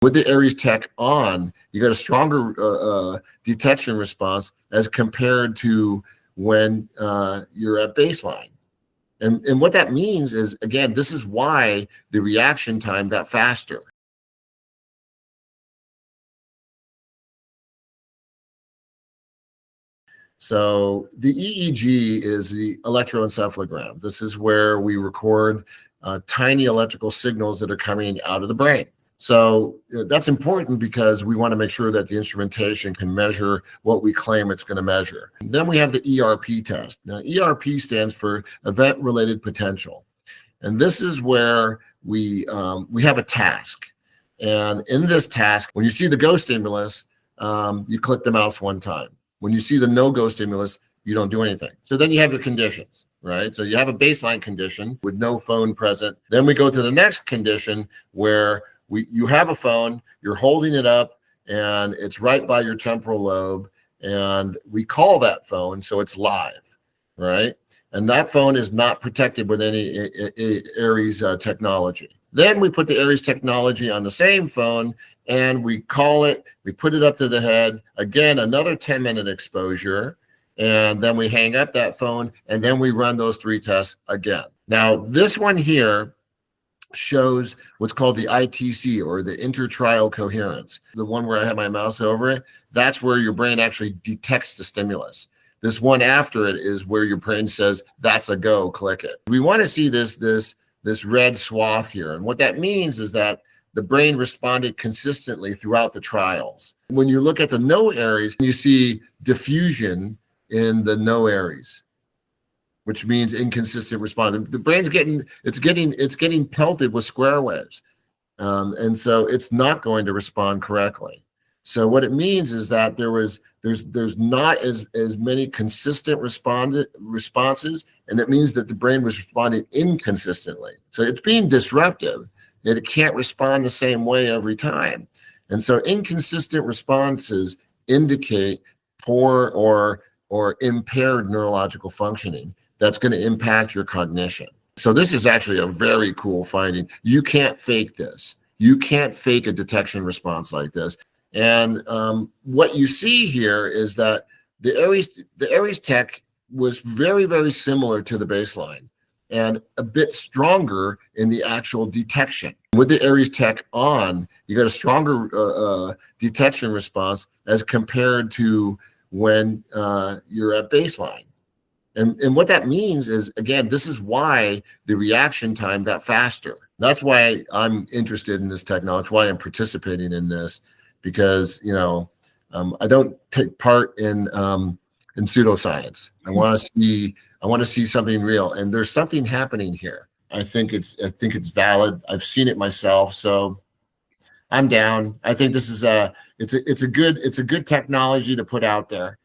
With the Aries tech on, you got a stronger detection response as compared to when you're at baseline. And what that means is, again, this is why the reaction time got faster. So the EEG is the electroencephalogram. This is where we record tiny electrical signals that are coming out of the brain. So that's important because we want to make sure that the instrumentation can measure what we claim it's going to measure. And then we have the ERP test. Now, ERP stands for event-related potential. And this is where we have a task. And in this task, when you see the go stimulus, you click the mouse one time. When you see the no-go stimulus, you don't do anything. So then you have your conditions, right? So you have a baseline condition with no phone present. Then we go to the next condition where you have a phone, you're holding it up, and it's right by your temporal lobe, and we call that phone, so it's live, right? And that phone is not protected with any Aries technology. Then we put the Aries technology on the same phone, and we call it, we put it up to the head, again, another 10-minute exposure, and then we hang up that phone, and then we run those 3 tests again. Now, this one here shows what's called the ITC, or the Intertrial Coherence. The one where I have my mouse over it, that's where your brain actually detects the stimulus. This one after it is where your brain says, that's a go, click it. We want to see this red swath here. And what that means is that the brain responded consistently throughout the trials. When you look at the no Aries, you see diffusion in the no Aries, which means inconsistent response. The brain's getting pelted with square waves. And so it's not going to respond correctly. So what it means is that there's not as many consistent responses, and it means that the brain was responding inconsistently. So it's being disruptive, that it can't respond the same way every time. And so inconsistent responses indicate poor or impaired neurological functioning that's going to impact your cognition. So this is actually a very cool finding. You can't fake this. You can't fake a detection response like this. And what you see here is that the Aries tech was very, very similar to the baseline and a bit stronger in the actual detection. With the Aries tech on, you got a stronger detection response as compared to when you're at baseline. And what that means is, again, this is why the reaction time got faster. That's why I'm interested in this technology, why I'm participating in this, because, you know, I don't take part in pseudoscience. I want to see something real, and there's something happening here. I think it's valid. I've seen it myself, so I'm down. I think this is it's a good technology to put out there.